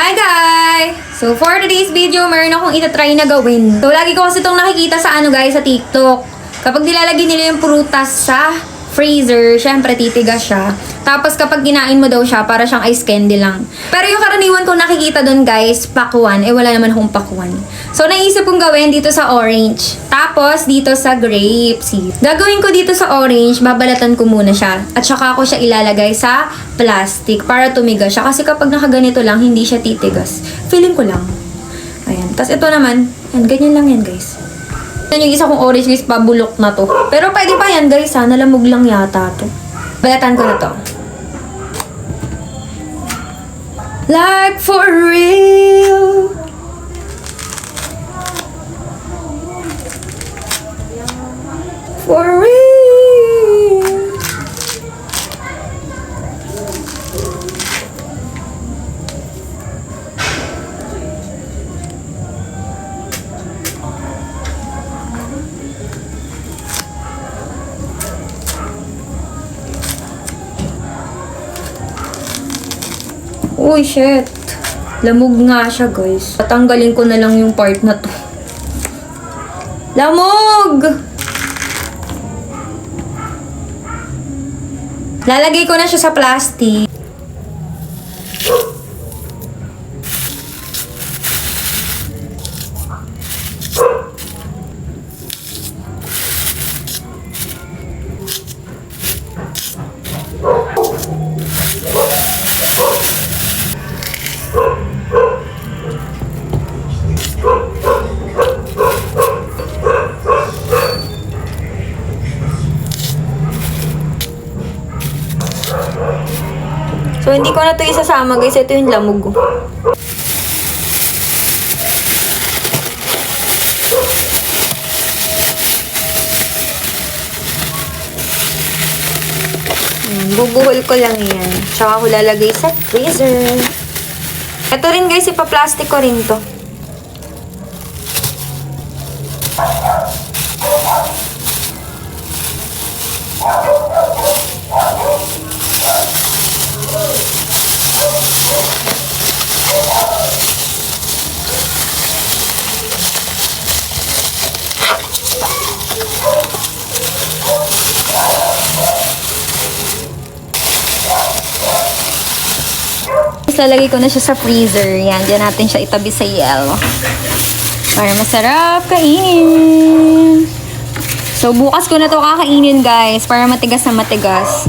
Hi guys! So for today's video, meron akong itatry na gawin. So lagi ko kasi itong nakikita sa guys, sa TikTok. Kapag nilalagay nila yung prutas sa freezer, syempre titigas siya. Tapos kapag kinain mo daw siya, para siyang ice candy lang. Pero yung karaniwan kong nakikita doon guys, pakuan. Wala naman akong pakuan. So naisip kong gawin dito sa orange. Tapos dito sa grapes. Gagawin ko dito sa orange, babalatan ko muna siya. At saka ako siya ilalagay sa plastic para tumigas siya. Kasi kapag nakaganito lang, hindi siya titigas. Feeling ko lang. Ayan. Tapos ito naman, yan, ganyan lang yan guys. Yan yung isa kong orange guys, pabulok na to. Pero pwede pa yan guys ha, nalamog lang yata to. Balatan ko na to. Like for real. For real. Uy, shit. Lamog nga siya, guys. Tatanggalin ko na lang yung part na to. Lamog! Lalagay ko na siya sa plastic. So, hindi ko na ito isasama guys. Ito yung lamog. Bubuhol ko lang yan. Tsaka ko lalagay sa freezer. Ito rin guys, ipa-plastic ko rin to. Lalagay ko na siya sa freezer. Yan, dyan natin siya itabi sa yellow. Para masarap kainin. So, bukas ko na to kakainin guys. Para matigas na matigas.